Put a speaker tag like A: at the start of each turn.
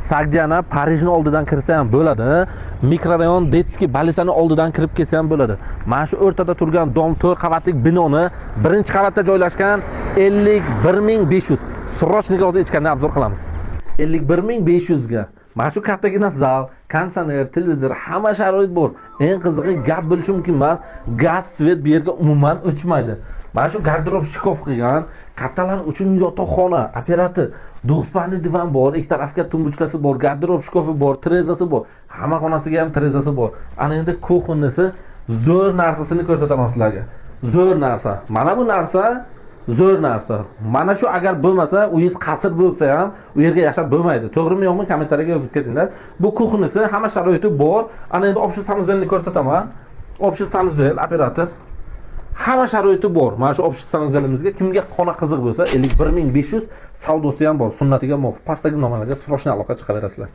A: Sagdiana Parijning oldidan kirsa ham bo'ladi. Mikrorayon Detskiy Balisani oldidan kirib kelsa ham bo'ladi. Mana shu o'rtada turgan dom 4 qavatlik binoni birinchi qavatda joylashgan 51500 srochniga hozir ichkaridan obzor qilamiz. 51500 ga. Mana shu kattagina zal, konditsioner, televizor, hamma sharoit bor. Eng qizig'i gap bo'lishi mumkin emas. Gaz, svet bu yerga umuman o'chmaydi. Mana shu garderob shikof qilgan, kattalar uchun yotoqxona, operator, duxspani divan bor, ikki tarafga tumbuchkasi bor, garderob shikofi bor, trezasi bor. Hamma xonasiga ham trezasi bor. Ana endi kuxonnasi zo'r narsasini ko'rsataman sizlarga. Zo'r narsa. Mana bu narsa zo'r narsa. Mana shu agar bo'lmasa, uyingiz qasr bo'lsa ham u yerga yashab bo'lmaydi. To'g'rimi yo'qmi? Kommentariyaga yozib ketinglar. Bu kuxonnasi hamma sharoiti bor. Ana endi общий sanuzelni ko'rsataman. Общий sanuzel operator hamma sharoiti bor. Mana shu общий sanuzelimizga kimga xona qiziq bo'lsa, 51500 savdosi ham bor. Sunnatiga muvofiq pastdagi nomerlarga srochniy aloqa chiqaverasizlar.